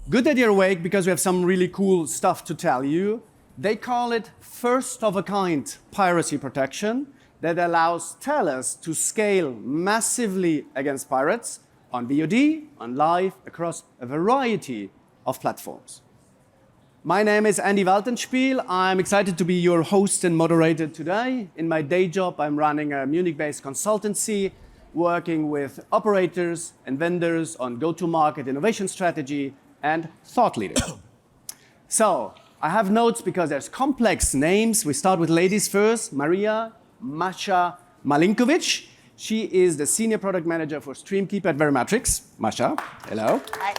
Good that you're awake because we have some really cool stuff to tell you. They call it first-of-a-kind Piracy Protection that allows TELUS to scale massively against pirates on VOD, on live, across a variety of platforms. My name is Andy Waltenspiel. I'm excited to be your host and moderator today. In my day job, I'm running a Munich-based consultancy, working with operators and vendors on go-to-market innovation strategy and thought leadership. So, I have notes because there's complex names. We start with ladies first. Maria Masha Malinkowitsch. She is the Senior Product Manager for Streamkeeper at Verimatrix. Masha, hello. Hi.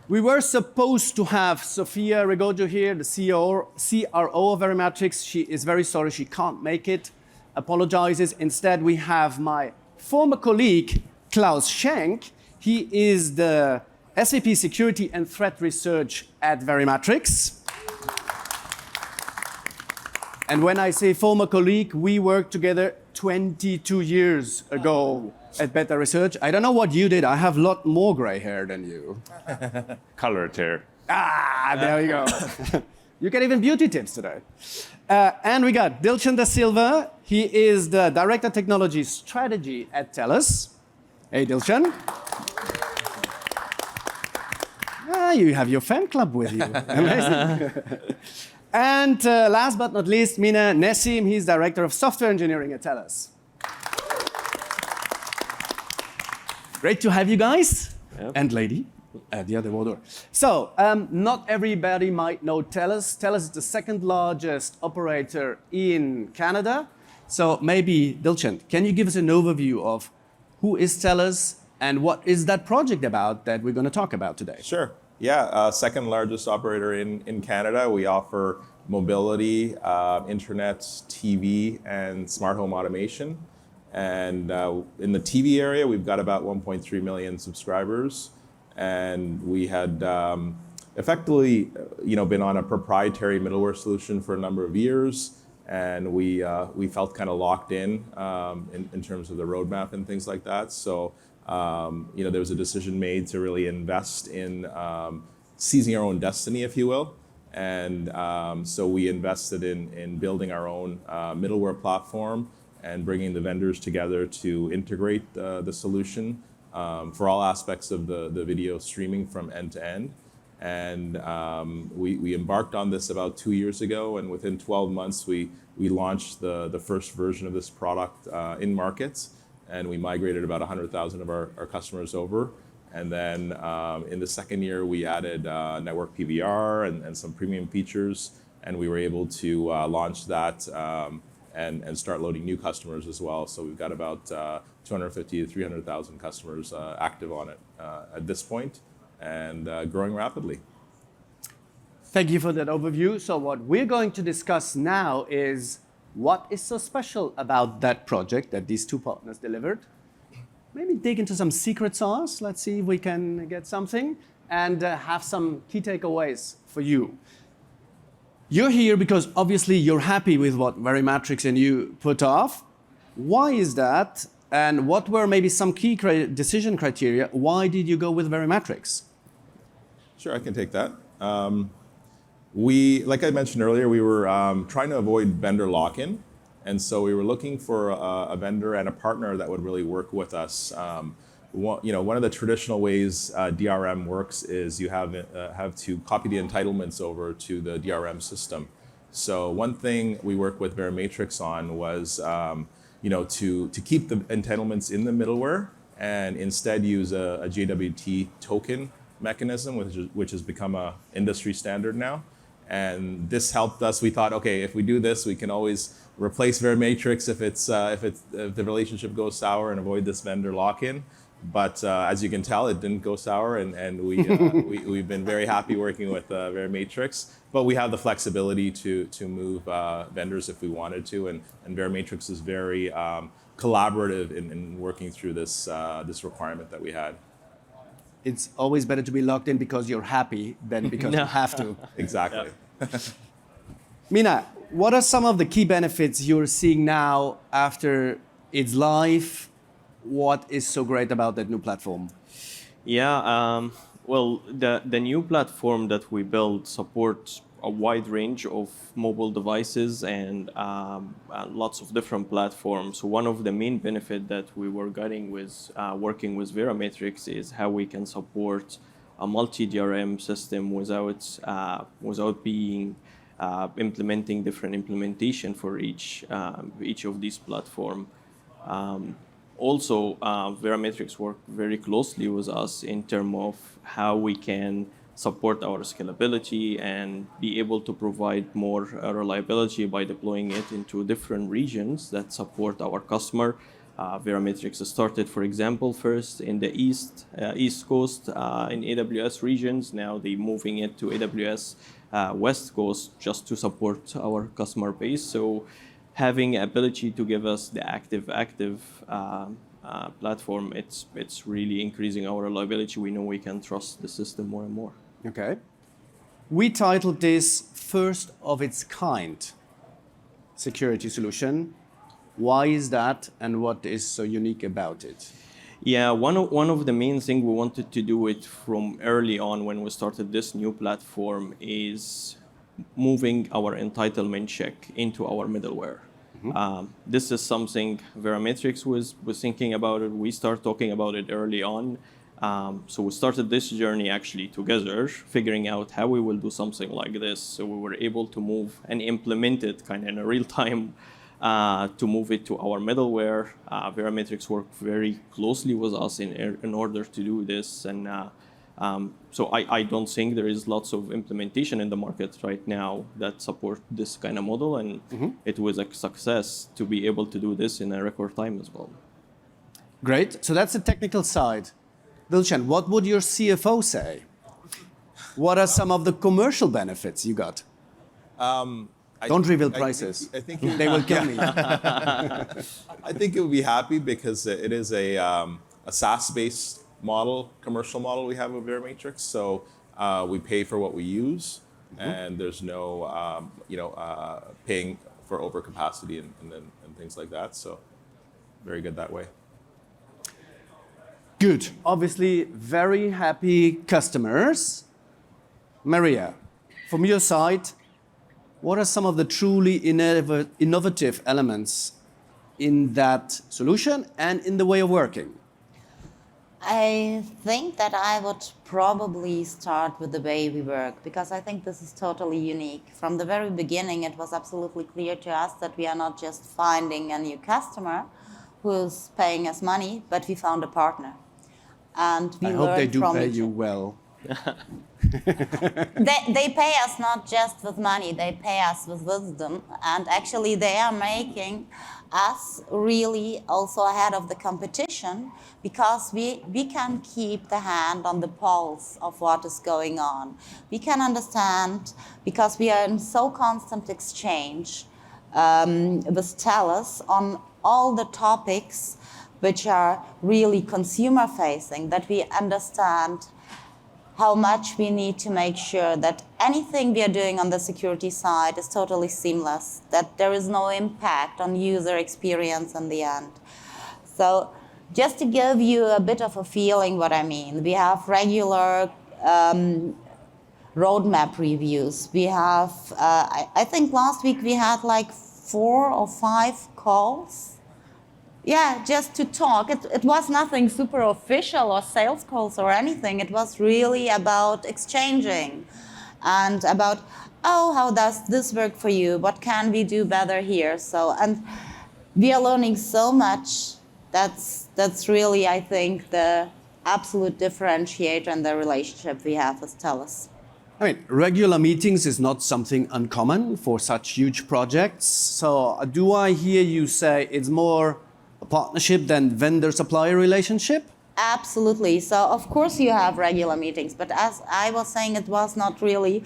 We were supposed to have Sofia Regoggio here, the CRO of Verimatrix. She is very sorry she can't make it, apologizes. Instead, we have my former colleague, Klaus Schenk. He is the SVP Security and Threat Research at Verimatrix. And when I say former colleague, we worked together 22 years ago at Beta Research. I don't know what you did. I have a lot more gray hair than you. Colored hair. Ah, there we go. You get even beauty tips today. And we got Dilshan da Silva. He is the Director Technology Strategy at TELUS. Hey, Dilshan. You have your fan club with you. Amazing. And last but not least, Mina, Nesiem. He's Director of Software Engineering at TELUS. Great to have you guys. Yep. And lady at the other door. So, not everybody might know TELUS. TELUS is the second largest operator in Canada. So maybe, Dilshan, can you give us an overview of who is TELUS and what is that project about that we're going to talk about today? Sure. Yeah, second largest operator in Canada. We offer mobility, internet, TV, and smart home automation. And in the TV area, we've got about 1.3 million subscribers. And we had effectively, been on a proprietary middleware solution for a number of years. And we felt kind of locked in terms of the roadmap and things like that. So, there was a decision made to really invest in seizing our own destiny, if you will. And so we invested in building our own middleware platform and bringing the vendors together to integrate the solution for all aspects of the video streaming from end to end. And we embarked on this about 2 years ago, and within 12 months, we launched the first version of this product in markets. And we migrated about 100,000 of our customers over. And then in the second year, we added network PVR and some premium features. And we were able to launch that and start loading new customers as well. So we've got about 250 to 300,000 customers active on it at this point and growing rapidly. Thank you for that overview. So what we're going to discuss now is what is so special about that project that these two partners delivered? Maybe dig into some secret sauce. Let's see if we can get something and have some key takeaways for you. You're here because obviously you're happy with what Verimatrix and you put off. Why is that? And what were maybe some key decision criteria? Why did you go with Verimatrix? Sure, I can take that. Like I mentioned earlier, we were trying to avoid vendor lock-in. And so we were looking for a vendor and a partner that would really work with us. One of the traditional ways DRM works is you have to copy the entitlements over to the DRM system. So one thing we worked with Verimatrix on was to keep the entitlements in the middleware and instead use a JWT token mechanism, which has become an industry standard now. And this helped us. We thought, okay, if we do this, we can always replace Verimatrix if the relationship goes sour and avoid this vendor lock-in. But as you can tell, it didn't go sour, and we've been very happy working with Verimatrix. But we have the flexibility to move vendors if we wanted to, and Verimatrix is very collaborative in working through this requirement that we had. It's always better to be locked in because you're happy than because you have to. Exactly. Mina, what are some of the key benefits you're seeing now after it's live? What is so great about that new platform? Yeah, well, the new platform that we built supports a wide range of mobile devices and lots of different platforms. So one of the main benefit that we were getting with working with Verimatrix is how we can support a multi-DRM system without being implementing different implementation for each of these platform. Also, Verimatrix work very closely with us in terms of how we can support our scalability and be able to provide more reliability by deploying it into different regions that support our customer. Verimatrix started, for example, first in the East Coast in AWS regions. Now they're moving it to AWS West Coast just to support our customer base. So having ability to give us the active platform, it's really increasing our reliability. We know we can trust the system more and more. Okay. We titled this first of its kind security solution. Why is that, and what is so unique about it? Yeah, one of the main things we wanted to do it from early on when we started this new platform is moving our entitlement check into our middleware. This is something Verimatrix was thinking about it. We started talking about it early on. So we started this journey actually together, figuring out how we will do something like this. So we were able to move and implement it kind of in a real time to move it to our middleware. Verimatrix worked very closely with us in order to do this. And so I don't think there is lots of implementation in the market right now that support this kind of model. And it was a success to be able to do this in a record time as well. Great. So that's the technical side. Dilshan, what would your CFO say? What are some of the commercial benefits you got? Don't reveal prices. I think They will kill me. I think it would be happy because it is a SaaS-based model, commercial model we have with Verimatrix. So we pay for what we use, and there's no paying for overcapacity and things like that. So very good that way. Good. Obviously, very happy customers. Maria, from your side, what are some of the truly innovative elements in that solution and in the way of working? I think that I would probably start with the way we work, because I think this is totally unique. From the very beginning, it was absolutely clear to us that we are not just finding a new customer who's paying us money, but we found a partner. And we I hope they do pay each you other. well. They pay us not just with money, they pay us with wisdom. And actually they are making us really also ahead of the competition, because we can keep the hand on the pulse of what is going on. We can understand, because we are in so constant exchange with TELUS on all the topics which are really consumer facing, that we understand how much we need to make sure that anything we are doing on the security side is totally seamless, that there is no impact on user experience in the end. So just to give you a bit of a feeling what I mean, we have regular roadmap reviews. We have, I think last week we had like 4 or 5 calls. Yeah, just to talk. It was nothing super official or sales calls or anything. It was really about exchanging and about, oh, how does this work for you? What can we do better here? So, and we are learning so much. That's really, I think, the absolute differentiator in the relationship we have with TELUS. I mean, regular meetings is not something uncommon for such huge projects. So do I hear you say it's more a partnership than vendor-supplier relationship? Absolutely. So of course you have regular meetings, but as I was saying, it was not really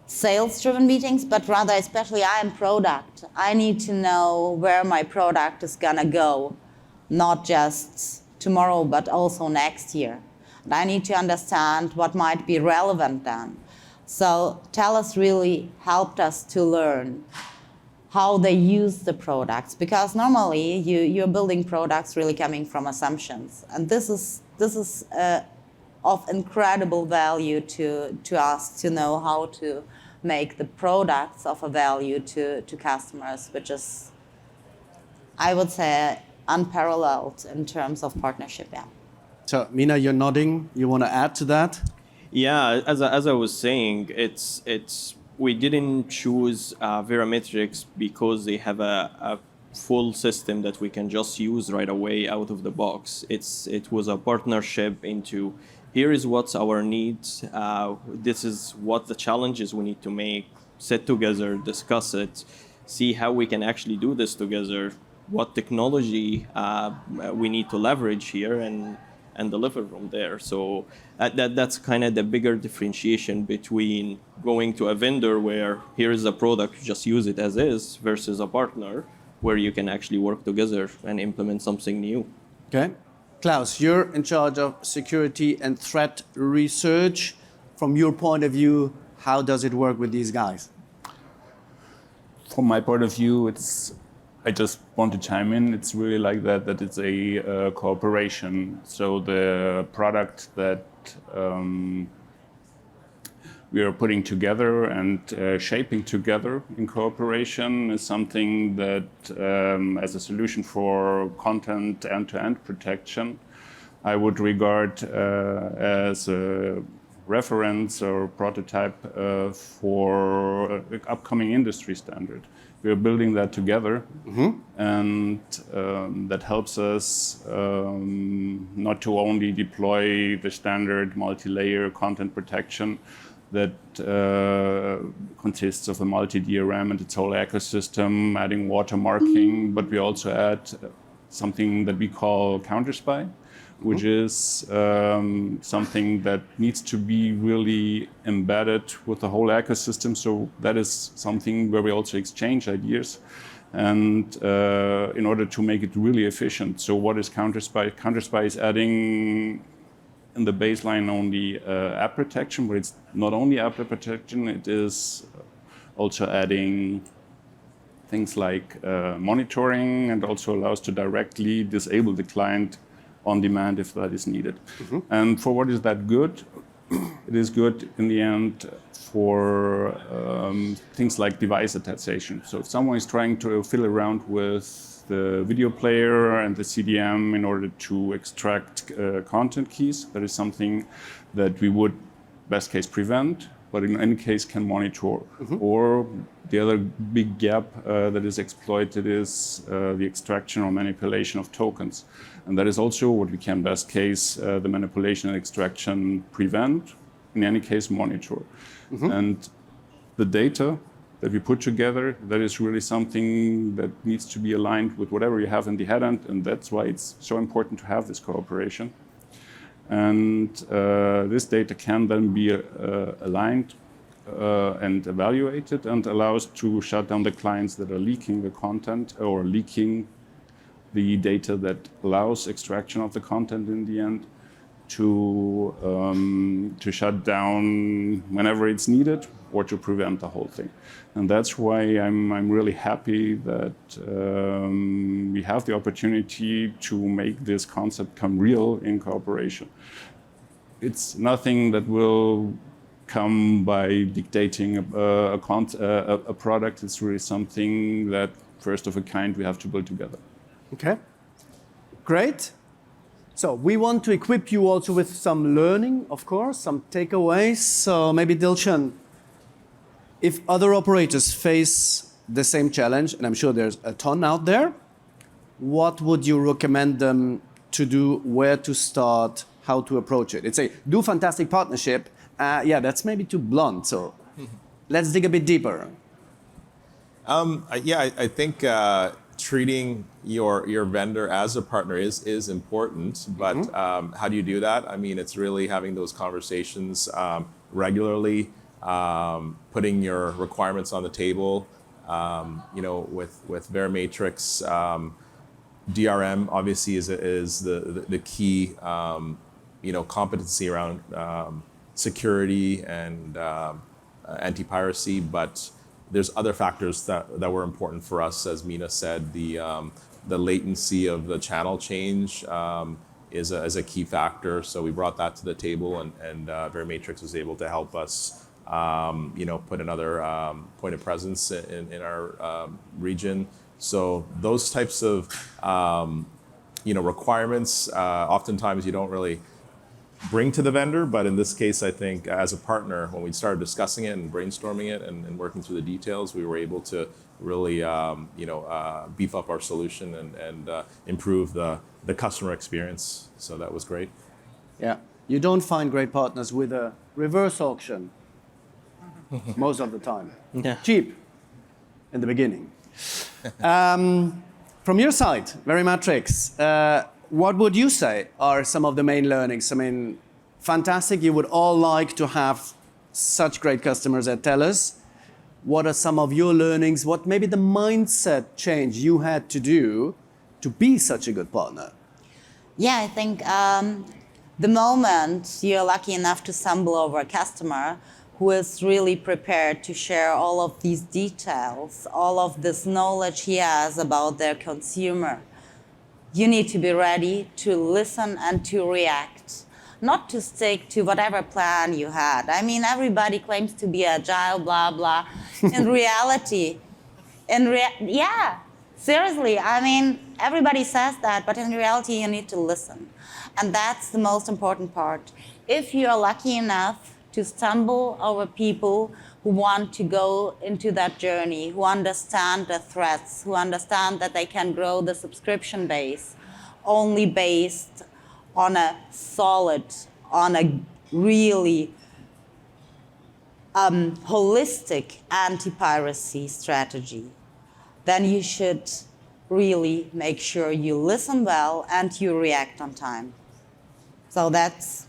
sales-driven meetings, but rather, especially I am product. I need to know where my product is gonna go, not just tomorrow, but also next year. And I need to understand what might be relevant then. So TELUS really helped us to learn how they use the products, because normally you're building products really coming from assumptions, and this is of incredible value to us to know how to make the products of a value to customers, which is, I would say, unparalleled in terms of partnership. Yeah. So, Mina, you're nodding. You want to add to that? Yeah, as I was saying, it's we didn't choose Verimatrix because they have a full system that we can just use right away out of the box. It was a partnership into, here is what's our needs, this is what the challenges we need to make, sit together, discuss it, see how we can actually do this together, what technology we need to leverage here, and deliver from there. So that's kind of the bigger differentiation between going to a vendor where here is a product, just use it as is, versus a partner where you can actually work together and implement something new. Okay. Klaus, you're in charge of security and threat research. From your point of view, how does it work with these guys? From my point of view, I just want to chime in. It's really like that it's a cooperation. So the product that we are putting together and shaping together in cooperation is something that, as a solution for content end-to-end protection, I would regard as a reference or prototype for an upcoming industry standard. We are building that together, and that helps us not to only deploy the standard multi-layer content protection that consists of a multi-DRM and its whole ecosystem, adding watermarking, but we also add something that we call counter-spy, which is something that needs to be really embedded with the whole ecosystem. So that is something where we also exchange ideas, and in order to make it really efficient. So what is counter-spy? Counter-spy is adding in the baseline only app protection, but it's not only app protection, it is also adding things like monitoring, and also allows to directly disable the client on demand if that is needed. And for what is that good? It is good in the end for things like device attestation. So if someone is trying to fiddle around with the video player and the CDM in order to extract content keys, that is something that we would best case prevent, but in any case can monitor. Or the other big gap that is exploited is the extraction or manipulation of tokens. And that is also what we can best case the manipulation and extraction prevent, in any case monitor. And the data that we put together, that is really something that needs to be aligned with whatever you have in the head end, and that's why it's so important to have this cooperation. And this data can then be aligned and evaluated, and allows to shut down the clients that are leaking the content or leaking the data that allows extraction of the content in the end, to shut down whenever it's needed, or to prevent the whole thing. And that's why I'm really happy that we have the opportunity to make this concept come real in cooperation. It's nothing that will come by dictating a product. It's really something that, first of a kind, we have to build together. Okay, great. So we want to equip you also with some learning, of course, some takeaways. So maybe Dilshan, if other operators face the same challenge, and I'm sure there's a ton out there, what would you recommend them to do, where to start, how to approach it? It's a do fantastic partnership. Yeah, that's maybe too blunt. So let's dig a bit deeper. I think treating your vendor as a partner is important, but how do you do that? I mean, it's really having those conversations regularly, putting your requirements on the table. With Verimatrix, DRM obviously is the key competency around security and anti-piracy, but there's other factors that were important for us, as Mina said. The latency of the channel change is a key factor. So we brought that to the table, and Verimatrix was able to help us, put another point of presence in our region. So those types of, requirements, oftentimes you don't really bring to the vendor, but in this case, I think as a partner, when we started discussing it and brainstorming it and working through the details, we were able to really, beef up our solution and improve the customer experience. So that was great. Yeah. You don't find great partners with a reverse auction most of the time. Yeah. Cheap in the beginning. From your side, Verimatrix, what would you say are some of the main learnings? I mean, fantastic, you would all like to have such great customers at TELUS. What are some of your learnings? What maybe the mindset change you had to do to be such a good partner? Yeah, I think the moment you're lucky enough to stumble over a customer who is really prepared to share all of these details, all of this knowledge he has about their consumer, you need to be ready to listen and to react, not to stick to whatever plan you had. I mean, everybody claims to be agile, blah, blah. In reality, yeah, seriously, I mean, everybody says that, but in reality, you need to listen. And that's the most important part. If you're lucky enough to stumble over people who want to go into that journey, who understand the threats, who understand that they can grow the subscription base only based on a solid, on a really holistic anti-piracy strategy, then you should really make sure you listen well and you react on time. So that's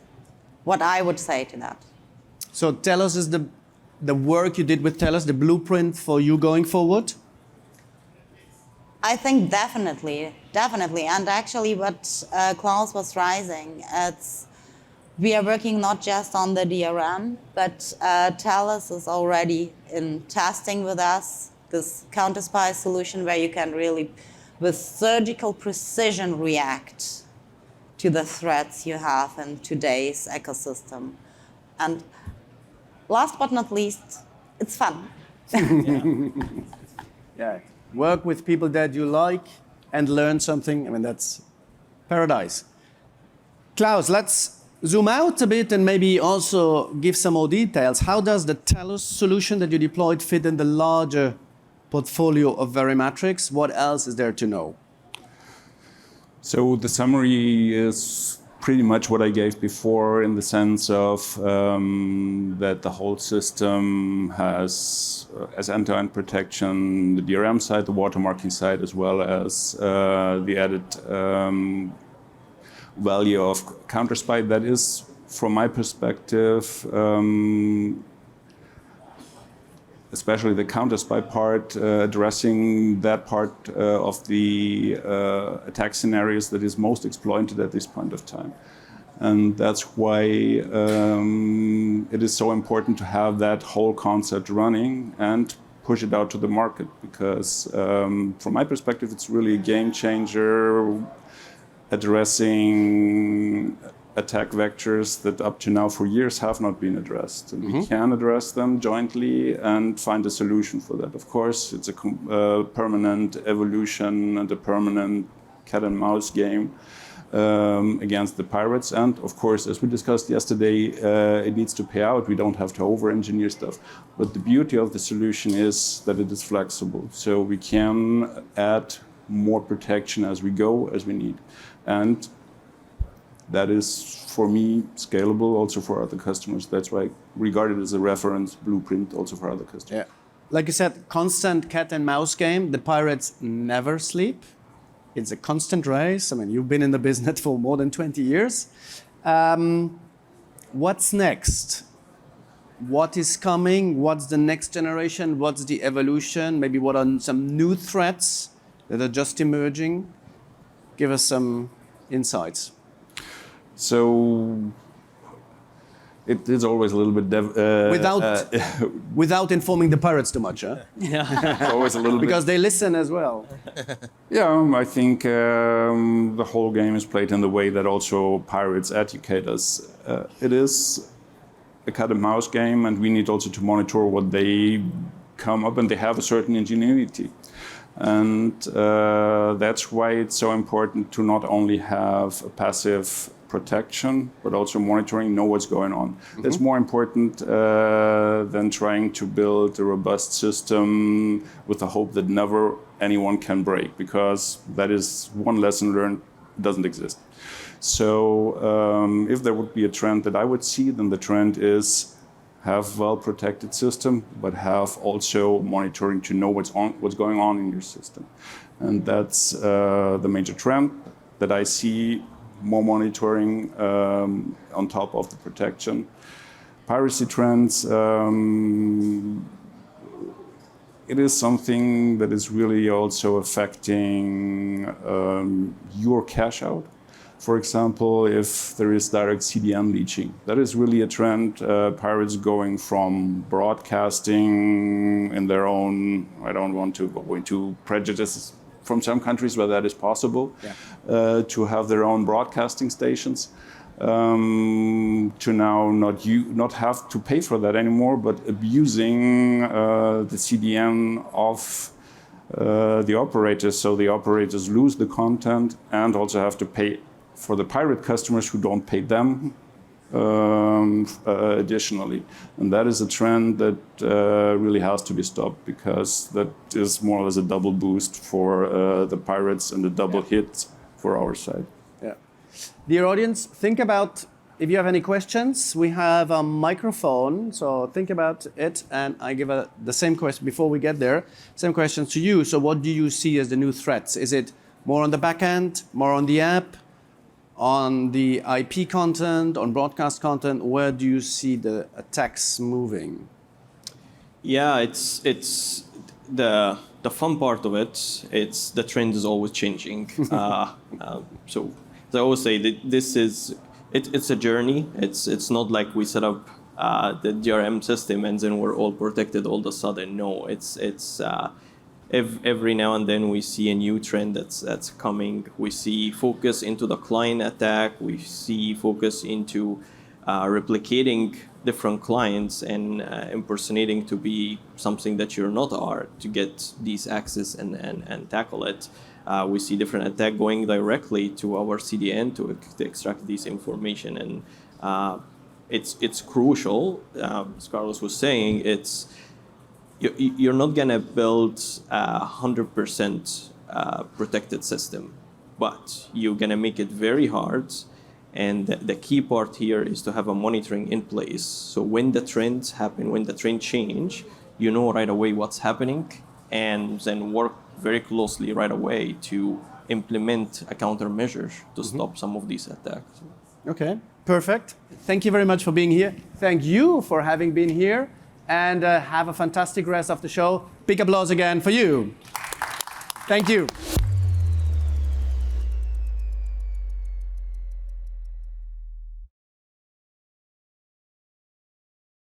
what I would say to that. So TELUS is the work you did with TELUS, the blueprint for you going forward? I think definitely. And actually what Klaus was raising, we are working not just on the DRM, but TELUS is already in testing with us this counter-spy solution where you can really, with surgical precision, react to the threats you have in today's ecosystem. And last but not least, it's fun. Yeah. Work with people that you like and learn something. I mean, that's paradise. Klaus, let's zoom out a bit and maybe also give some more details. How does the TELUS solution that you deployed fit in the larger portfolio of Verimatrix? What else is there to know? So the summary is pretty much what I gave before, in the sense of that the whole system has as end-to-end protection, the DRM side, the watermarking side, as well as the added value of counter-spy. That is, from my perspective, especially the counter-spy part, addressing that part of the attack scenarios that is most exploited at this point of time. And that's why it is so important to have that whole concept running and push it out to the market, because from my perspective, it's really a game changer, addressing attack vectors that up to now for years have not been addressed. And we can address them jointly and find a solution for that. Of course, it's a permanent evolution and a permanent cat and mouse game against the pirates. And of course, as we discussed yesterday, it needs to pay out. We don't have to over-engineer stuff. But the beauty of the solution is that it is flexible. So we can add more protection as we go, as we need. And that is, for me, scalable also for other customers. That's why I regard it as a reference blueprint also for other customers. Yeah. Like you said, constant cat and mouse game. The pirates never sleep. It's a constant race. I mean, you've been in the business for more than 20 years. What's next? What is coming? What's the next generation? What's the evolution? Maybe what are some new threats that are just emerging? Give us some insights. So It is always a little bit without informing the pirates too much, huh? it's always a little Because they listen as well. Yeah, I think the whole game is played in the way that also pirates educate us. It is a cat and mouse game, and we need also to monitor what they come up, and they have a certain ingenuity. And that's why it's so important to not only have a passive protection, but also monitoring, know what's going on. That's more important than trying to build a robust system with the hope that never anyone can break, because that is one lesson learned, doesn't exist. So if there would be a trend that I would see, then the trend is have well-protected system, but have also monitoring to know what's going on in your system. And that's the major trend that I see, more monitoring on top of the protection. Piracy trends, it is something that is really also affecting your cash out. For example, if there is direct CDN leaching, that is really a trend. Pirates going from broadcasting in their own, I don't want to go into prejudices from some countries where that is possible, to have their own broadcasting stations, to now not have to pay for that anymore, but abusing the CDN of the operators, so the operators lose the content and also have to pay for the pirate customers who don't pay them additionally. And that is a trend that really has to be stopped, because that is more or less a double boost for the pirates and a double hit for our side. Yeah. Dear audience, think about, if you have any questions, we have a microphone, so think about it, and I give the same question before we get there, same question to you. So what do you see as the new threats? Is it more on the back end, more on the app, on the IP content, on broadcast content? Where do you see the attacks moving? Yeah, it's the fun part of it. It's the trend is always changing. So as I always say, it's a journey. It's not like we set up the DRM system and then we're all protected all of a sudden. No, it's every now and then we see a new trend that's coming. We see focus into the client attack. We see focus into replicating different clients and impersonating to be something that you're not are to get these access and tackle it. We see different attack going directly to our CDN to extract this information, and it's crucial. As Carlos was saying, you're not gonna build 100% protected system, but you're gonna make it very hard. And the key part here is to have a monitoring in place. So when the trends happen, when the trend change, you know right away what's happening, and then work very closely right away to implement a countermeasure to stop some of these attacks. Okay, perfect. Thank you very much for being here. Thank you for having been here, and have a fantastic rest of the show. Big applause again for you. Thank you.